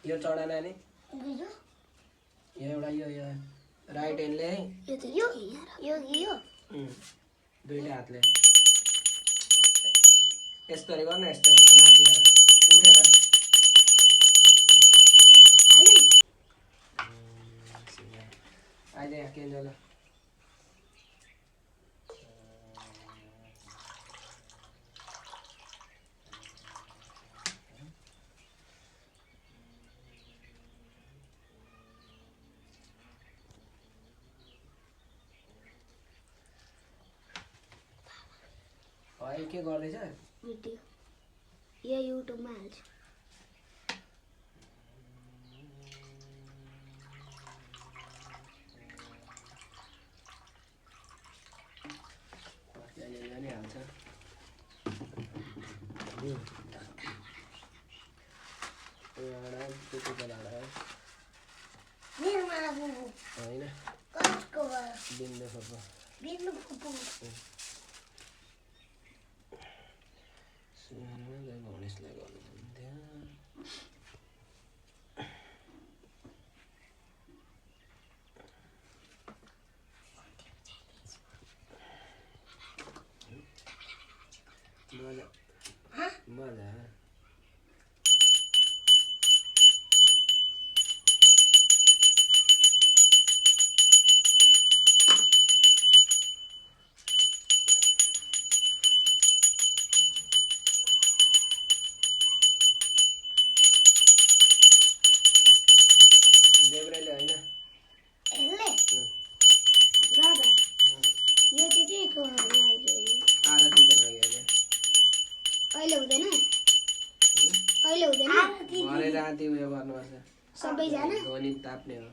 यो चढा नानी यो एउटा यो राइट ह्यान्डले है यो दुईटा हातले यस्तरी गर्न यस्तरी गर्न माथिबाट उठेर अहिले यहाँ केन्जल अहिले के गर्दैछ भिडियो यो युट्युबमा हाल्छु हाल्छ होइन बिन्दु फुपू गणेशलाई गर्नुहुन्थ्यो मजा देब्रेले होइन आरतीको लागि अहिले हुँदैन भरे राति उयो गर्नुपर्छ सबैजना ध्वनि ताप्ने हो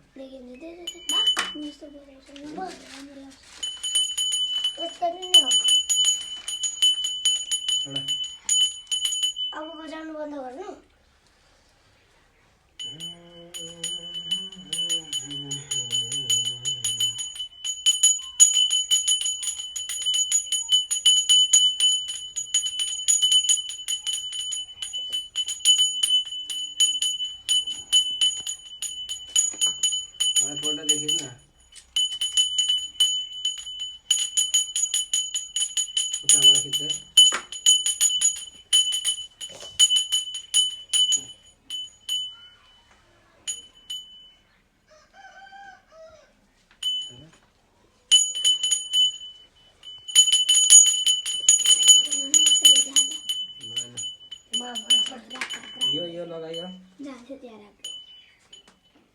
अब बजाउनु बन्द गर्नु फोटो देखिस् न उताबाट खिच्छ यो लगाइयो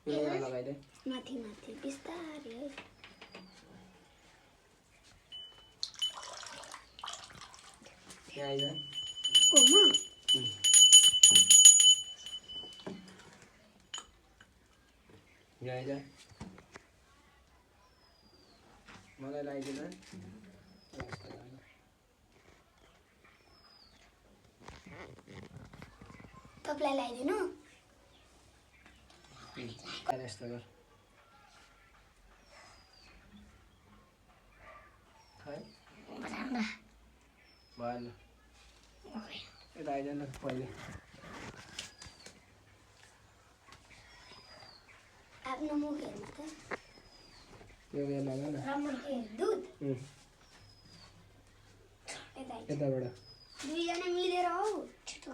यो लगाइदे माथि माथि बिस्तारै है यहाँ आइज कोमा यहाँ आइज मलाई लगाइदिनु तपाईँलाई लगाइदिनु यस्तो गर भएन यता आइज न पहिले आफ्नो मुख हेर्नु त यो लगा न दुध यताबाट दुईजना मिलेर हौ छिटो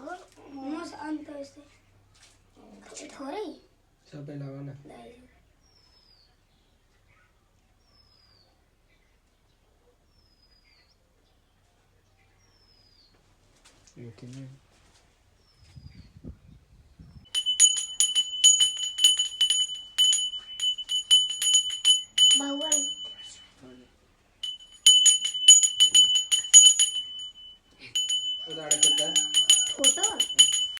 मस अन्त यस्तै थोरै सबै लगा न बाहुबल उदाहरण फोटो